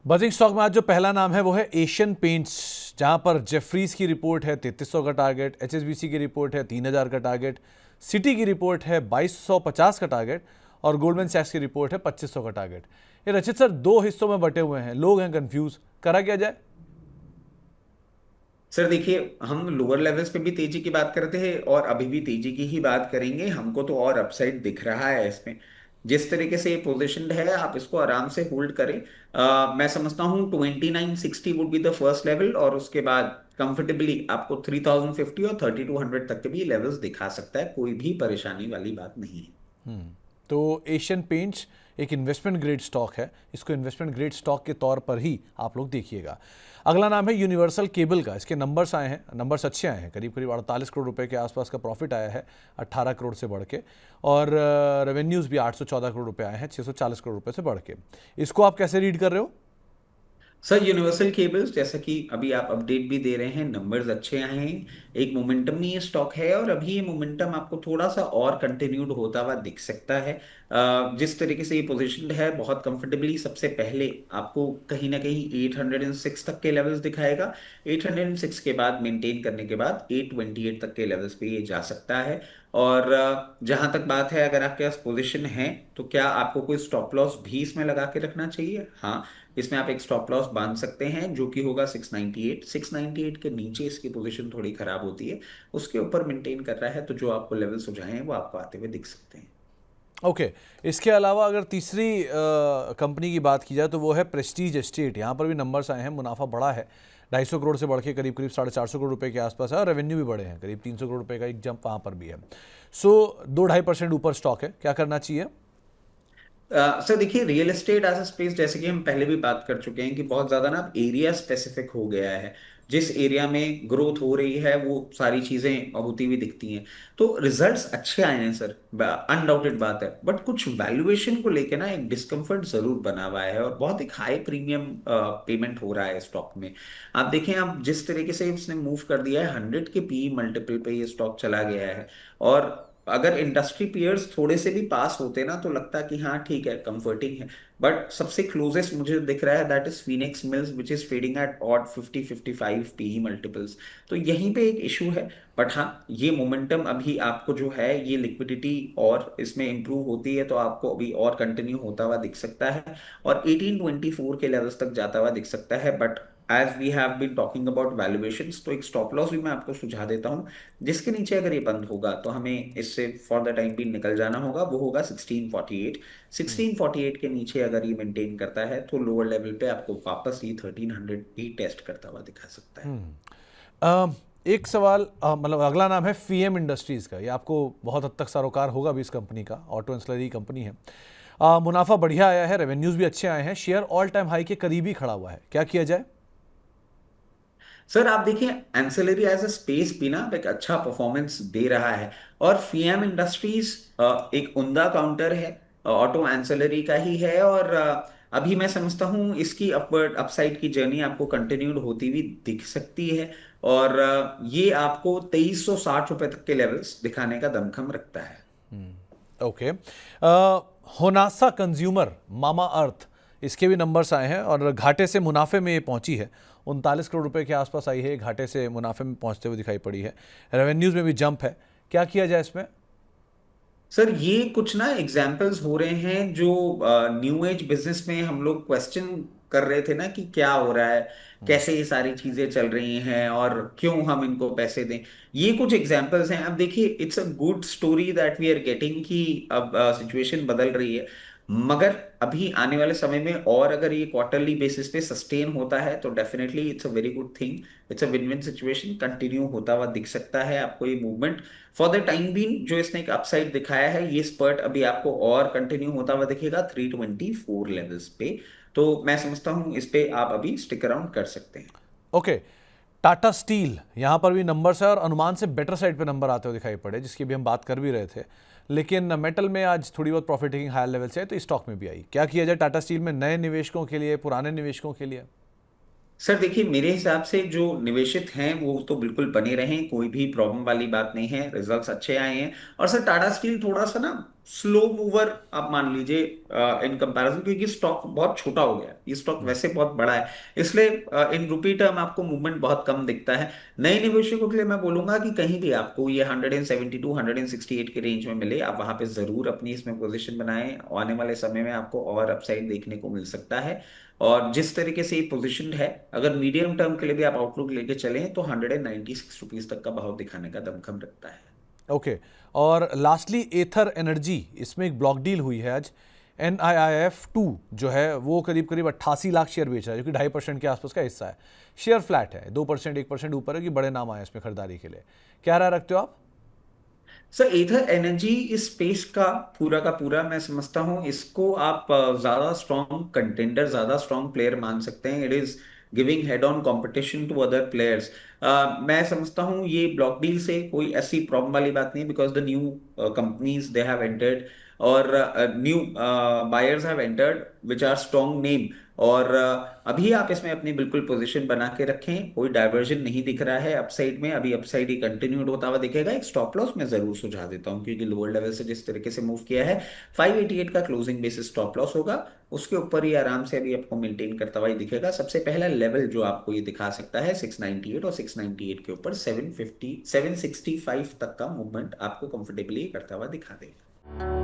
Buzzing stock में आज जो पहला नाम है वो है एशियन पेंट्स, जहां पर जेफरीज की रिपोर्ट है 3300 का टारगेट, एचएसबीसी की रिपोर्ट है 3000 का टारगेट, सिटी की रिपोर्ट है 2250 का टारगेट और गोल्डमैन सैक्स की रिपोर्ट है 2500 का टारगेट। ये रचित सर दो हिस्सों में बटे हुए हैं, लोग हैं कंफ्यूज, करा क्या जाए? सर देखिए, हम लोअर लेवल्स पे भी तेजी की बात करते हैं और अभी भी तेजी की ही बात करेंगे। हमको तो और अपसाइड दिख रहा है इसमें। जिस तरीके से ये पोजीशनड है, आप इसको आराम से होल्ड करें। मैं समझता हूँ 2960 would be the first level, और उसके बाद कंफर्टेबली आपको 3050 और 3200 तक के भी लेवल्स दिखा सकता है। कोई भी परेशानी वाली बात नहीं है। तो एशियन पेंट्स एक इन्वेस्टमेंट ग्रेड स्टॉक है, इसको इन्वेस्टमेंट ग्रेड स्टॉक के तौर पर ही आप लोग देखिएगा। अगला नाम है यूनिवर्सल केबल का। इसके नंबर्स आए हैं, नंबर्स अच्छे आए हैं, करीब करीब 48 करोड़ रुपए के आसपास का प्रॉफिट आया है 18 करोड़ से बढ़ के, और रेवेन्यूज़ भी 814 करोड़ रुपए आए हैं 640 करोड़ रुपए से बढ़ के। इसको आप कैसे रीड कर रहे हो? सर यूनिवर्सल केबल्स, जैसा कि अभी आप अपडेट भी दे रहे हैं, नंबर्स अच्छे आए हैं। एक मोमेंटम में ये स्टॉक है और अभी ये मोमेंटम आपको थोड़ा सा और कंटिन्यूड होता हुआ दिख सकता है। जिस तरीके से ये पोजीशनड है बहुत कंफर्टेबली, सबसे पहले आपको कहीं ना कहीं 806 तक के लेवल्स दिखाएगा। 806 के बाद मेंटेन करने के बाद 828 तक के लेवल्स पे ये जा सकता है। और जहां तक बात है, अगर आपके पास पोजीशन है तो क्या आपको कोई स्टॉप लॉस भी इसमें लगा के रखना चाहिए? हाँ, इसमें आप एक स्टॉप लॉस बांध सकते हैं जो कि होगा 698। 698 के नीचे इसकी पोजीशन थोड़ी खराब होती है, उसके ऊपर मेंटेन कर रहा है तो जो आपको लेवल सुझाए हैं वो आपको आते हुए दिख सकते हैं। ओके। इसके अलावा अगर तीसरी कंपनी की बात की जाए तो वो है प्रेस्टीज एस्टेट। यहाँ पर भी नंबर्स आए हैं, मुनाफा बढ़ा है 250 करोड़ से बढ़ के करीब करीब 450 करोड़ रुपए के आसपास है, और रेवेन्यू भी बढ़े हैं, करीब 300 करोड़ रुपए का एक जंप वहाँ पर भी है। सो 2-2.5% ऊपर स्टॉक है, क्या करना चाहिए? सर देखिए, real estate as a space, जैसे कि हम पहले भी बात कर चुके हैं कि बहुत ज्यादा ना एरिया स्पेसिफिक हो गया है। जिस एरिया में ग्रोथ हो रही है वो सारी चीजें होती हुई दिखती हैं। तो रिजल्ट्स अच्छे आए हैं सर, अनडाउटेड बात है, बट कुछ वैल्यूएशन को लेके ना एक डिस्कम्फर्ट जरूर बना हुआ है और बहुत एक हाई प्रीमियम पेमेंट हो रहा है स्टॉक में। आप देखें, आप जिस तरीके से इसने मूव कर दिया है, 100 के पी मल्टीपल पे ये स्टॉक चला गया है। और अगर इंडस्ट्री पीयर्स थोड़े से भी पास होते ना तो लगता कि हाँ ठीक है, कंफर्टिंग है। बट सबसे क्लोजेस्ट मुझे दिख रहा है that is Phoenix Mills, which is trading at odd 50-55 PE multiples. तो यहीं पे एक इशू है। बट हाँ, ये मोमेंटम अभी आपको जो है, ये लिक्विडिटी और इसमें इंप्रूव होती है तो आपको अभी और कंटिन्यू होता हुआ दिख सकता है और 1824 के लेवल्स तक जाता हुआ दिख सकता है। But as we have been talking about valuations, तो एक स्टॉप लॉस भी मैं आपको सुझा देता हूँ। जिसके नीचे अगर ये बंद होगा तो हमें इससे फॉर द टाइम भी निकल जाना होगा, वो होगा 1648। 1648 के नीचे अगर ये मेंटेन करता है तो लोअर लेवल पे आपको वापस ये 1300 ही टेस्ट करता हुआ दिखा सकता है। अ, एक सवाल, मतलब अगला नाम है फीएम इंडस्ट्रीज़ का। ये आपको बहुत हद तक सरोकार होगा भी, इस कंपनी का ऑटो एंसिलरी कंपनी है। मुनाफा बढ़िया आया है, रेवेन्यूज़ भी अच्छे आए हैं, शेयर ऑल टाइम हाई के करीब ही खड़ा हुआ है, क्या किया जाए? सर आप देखिए, एंसिलरी एज अ स्पेस भी ना एक अच्छा परफॉर्मेंस दे रहा है। और फीएम इंडस्ट्रीज एक उम्दा काउंटर है, ऑटो एंसिलरी का ही है। और अभी मैं समझता हूँ इसकी अपवर्ड अपसाइड की जर्नी आपको कंटिन्यूड होती हुई दिख सकती है। और ये आपको 2360 रुपए तक के लेवल्स दिखाने का दमखम रखता है। ओके। होनासा कंज्यूमर मामा अर्थ, इसके भी नंबर्स आए हैं और घाटे से मुनाफे में ये पहुंची है, 39 करोड़ रुपए के आसपास आई है, घाटे से मुनाफे में पहुंचते हुए दिखाई पड़ी है। रेवेन्यूज़ में भी जंप है, क्या किया जाए इसमें? सर ये कुछ ना एग्जाम्पल्स हो रहे हैं जो न्यू एज बिजनेस में हम लोग क्वेश्चन कर रहे थे ना कि क्या हो रहा है, कैसे ये सारी चीजें चल रही हैं और क्यों हम इनको पैसे दें। ये कुछ एग्जाम्पल्स हैं। अब देखिए, it's a good story that we are getting कि अब सिचुएशन बदल रही है। मगर अभी आने वाले समय में और अगर ये क्वार्टरली बेसिस पे सस्टेन होता है तो definitely it's a very good thing. It's a win win situation, continue होता हुआ दिख सकता है आपको ये movement. For the time being जो इसने एक अपसाइड दिखाया है, ये स्पर्ट अभी आपको और कंटिन्यू होता हुआ दिखेगा 324 लेवल्स पे। तो मैं समझता हूं इस पे आप अभी स्टिक अराउंड कर सकते हैं। ओके। टाटा स्टील, यहाँ पर भी नंबर्स है और अनुमान से बेटर साइड पे नंबर आते हुए दिखाई पड़े, जिसकी भी हम बात कर भी रहे थे। लेकिन मेटल में आज थोड़ी बहुत प्रॉफिट टेकिंग हायर लेवल से है, तो स्टॉक में भी आई। क्या किया जाए टाटा स्टील में, नए निवेशकों के लिए, पुराने निवेशकों के लिए? सर देखिए, मेरे हिसाब से जो निवेशित हैं वो तो बिल्कुल बने रहें, कोई भी प्रॉब्लम वाली बात नहीं है। रिजल्ट्स अच्छे आए हैं। और सर टाटा स्टील थोड़ा सा ना स्लो मूवर आप मान लीजिए इन कंपैरिजन, क्योंकि स्टॉक बहुत छोटा हो गया है, ये स्टॉक वैसे बहुत बड़ा है, इसलिए इन रुपी टर्म आपको मूवमेंट बहुत कम दिखता है। नए निवेशकों के लिए मैं बोलूंगा कि कहीं भी आपको ये 172 168 के रेंज में मिले, आप वहां पे जरूर अपनी इसमें पोजीशन बनाएं। आने वाले समय में आपको और अपसाइड देखने को मिल सकता है। और जिस तरीके से ये पोजीशन है, अगर मीडियम टर्म के लिए भी आप आउटलुक लेके चलें तो 196 रुपीज तक का भाव दिखाने का दमखम रखता है। ओके। और लास्टली एथर एनर्जी, इसमें एक ब्लॉक डील हुई है आज। NIIF 2 जो है वो करीब करीब 88 लाख शेयर बेच रहा है, जो कि 2.5% के आसपास का हिस्सा है। शेयर फ्लैट है, 2% 1% ऊपर है, कि बड़े नाम आए हैं इसमें खरीदारी के लिए। क्या राय रखते हो आप? सर एथर एनर्जी इस स्पेस का पूरा मैं समझता हूँ इसको आप ज्यादा स्ट्रॉन्ग कंटेंडर, ज्यादा स्ट्रॉन्ग प्लेयर मान सकते हैं। It is giving head on competition to other players. मैं समझता हूँ ये ब्लॉक डील से कोई ऐसी प्रॉब्लम वाली बात नहीं, because the new companies they have entered, और new buyers have entered which are strong name. और अभी आप इसमें अपनी बिल्कुल पोजीशन बना के रखें, कोई डाइवर्जन नहीं दिख रहा है अपसाइड में, अभी अपसाइड ही कंटिन्यूड होता हुआ दिखेगा। एक स्टॉप लॉस मैं जरूर सुझा देता हूं, क्योंकि लोअर लेवल से जिस तरीके से मूव किया है, 588 का क्लोजिंग बेसिस स्टॉप लॉस होगा, उसके ऊपर ही आराम से अभी आपको मेंटेन करता हुआ ही दिखेगा। सबसे पहला लेवल जो आपको ये दिखा सकता है 698, और 698 के ऊपर 750 765 तक का मूवमेंट आपको कंफर्टेबली करता हुआ दिखा देगा।